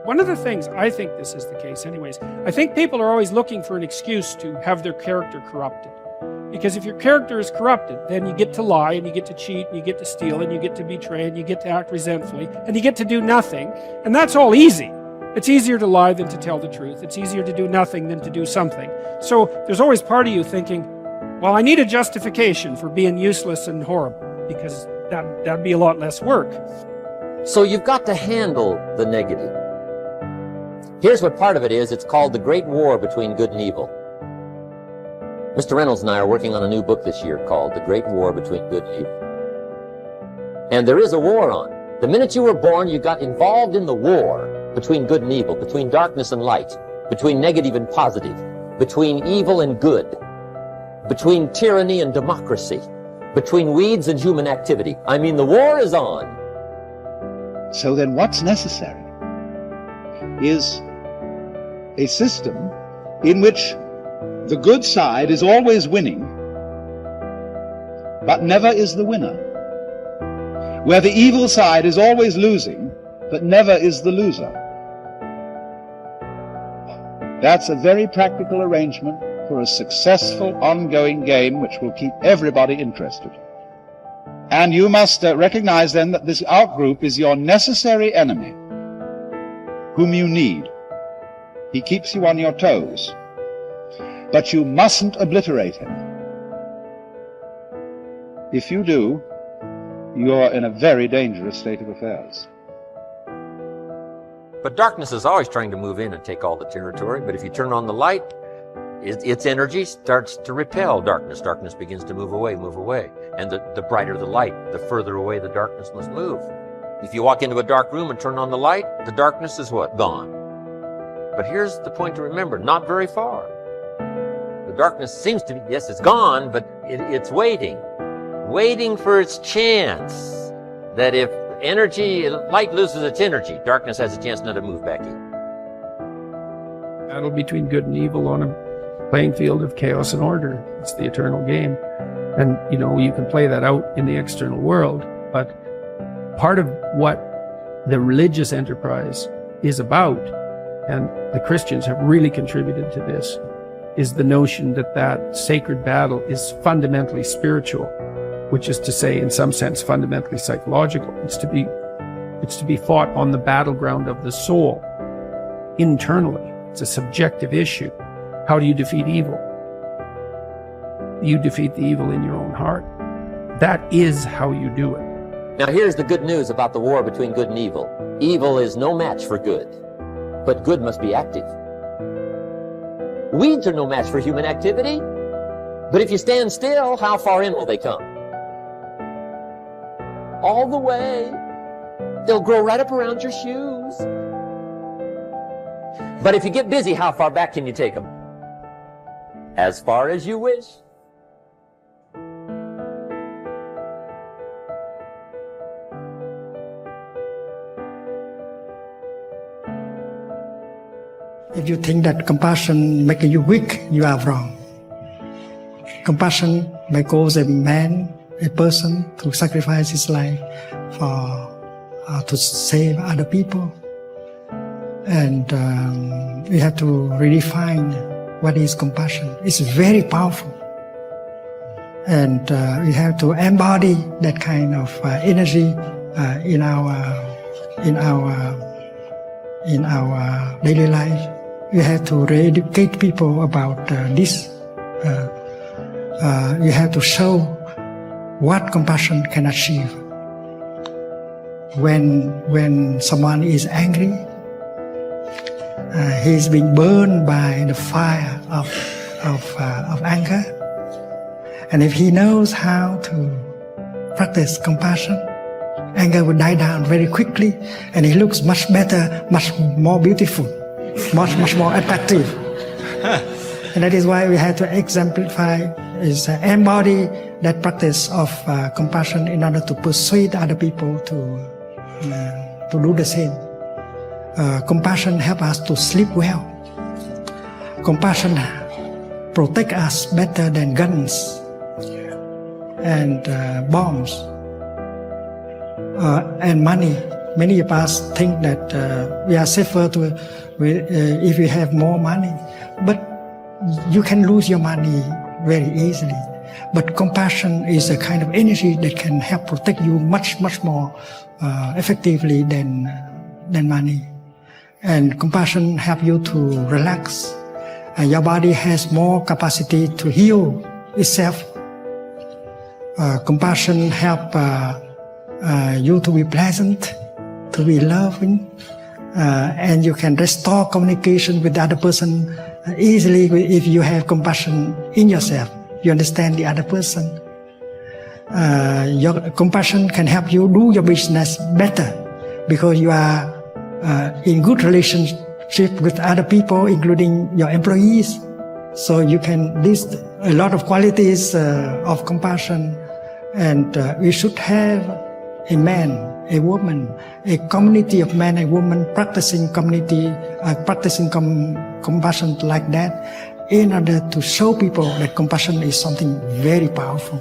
One of the things, I think this is the case anyways, I think people are always looking for an excuse to have their character corrupted. Because if your character is corrupted, then you get to lie, and you get to cheat, and you get to steal, and you get to betray, and you get to act resentfully, and you get to do nothing, and that's all easy. It's easier to lie than to tell the truth. It's easier to do nothing than to do something. So there's always part of you thinking, well, I need a justification for being useless and horrible, because that'd be a lot less work. So you've got to handle the negative. Here's what part of it is. It's called the Great War Between Good and Evil. Mr. Reynolds and I are working on a new book this year called The Great War Between Good and Evil. And there is a war on. The minute you were born, you got involved in the war between good and evil, between darkness and light, between negative and positive, between evil and good, between tyranny and democracy, between weeds and human activity. I mean, the war is on. So then what's necessary is a system in which the good side is always winning, but never is the winner. Where the evil side is always losing, but never is the loser. That's a very practical arrangement for a successful ongoing game which will keep everybody interested. And you must recognize then that this outgroup is your necessary enemy, whom you need. He keeps you on your toes. But you mustn't obliterate him. If you do, you're in a very dangerous state of affairs. But darkness is always trying to move in and take all the territory. But if you turn on the light, its energy starts to repel darkness. Darkness begins to move away. And the brighter the light, the further away the darkness must move. If you walk into a dark room and turn on the light, the darkness is what? Gone. But here's the point to remember, not very far. The darkness seems to be, yes, it's gone, but it's waiting for its chance. That if light loses its energy, darkness has a chance now to move back in. Battle between good and evil on a playing field of chaos and order. It's the eternal game. And, you can play that out in the external world, but part of what the religious enterprise is about, and the Christians have really contributed to this, is the notion that sacred battle is fundamentally spiritual, which is to say, in some sense, fundamentally psychological. It's to be fought on the battleground of the soul, internally. It's a subjective issue. How do you defeat evil? You defeat the evil in your own heart. That is how you do it. Now here's the good news about the war between good and evil. Evil is no match for good, but good must be active. Weeds are no match for human activity, but if you stand still, how far in will they come? All the way. They'll grow right up around your shoes. But if you get busy, how far back can you take them? As far as you wish. If you think that compassion makes you weak, you are wrong. Compassion may cause a person to sacrifice his life to save other people. And we have to redefine what is compassion. It's very powerful. And we have to embody that kind of energy in our daily life. We have to re-educate people about this. You have to show what compassion can achieve. When someone is angry, he's being burned by the fire of anger. And if he knows how to practice compassion, anger will die down very quickly, and he looks much better, much more beautiful, much more attractive. And that is why we have to exemplify, embody that practice of compassion in order to persuade other people to do the same. Compassion helps us to sleep well. Compassion protects us better than guns and bombs and money. Many of us think that we are safer if we have more money, but you can lose your money very easily. But compassion is a kind of energy that can help protect you much more effectively than money. And compassion help you to relax. And your body has more capacity to heal itself. Compassion help you to be pleasant, to be loving, and you can restore communication with the other person easily if you have compassion in yourself. You understand the other person. Your compassion can help you do your business better because you are in good relationship with other people, including your employees. So you can list a lot of qualities of compassion, and we should have a man, a woman, a community of men and women practicing compassion like that, in order to show people that compassion is something very powerful.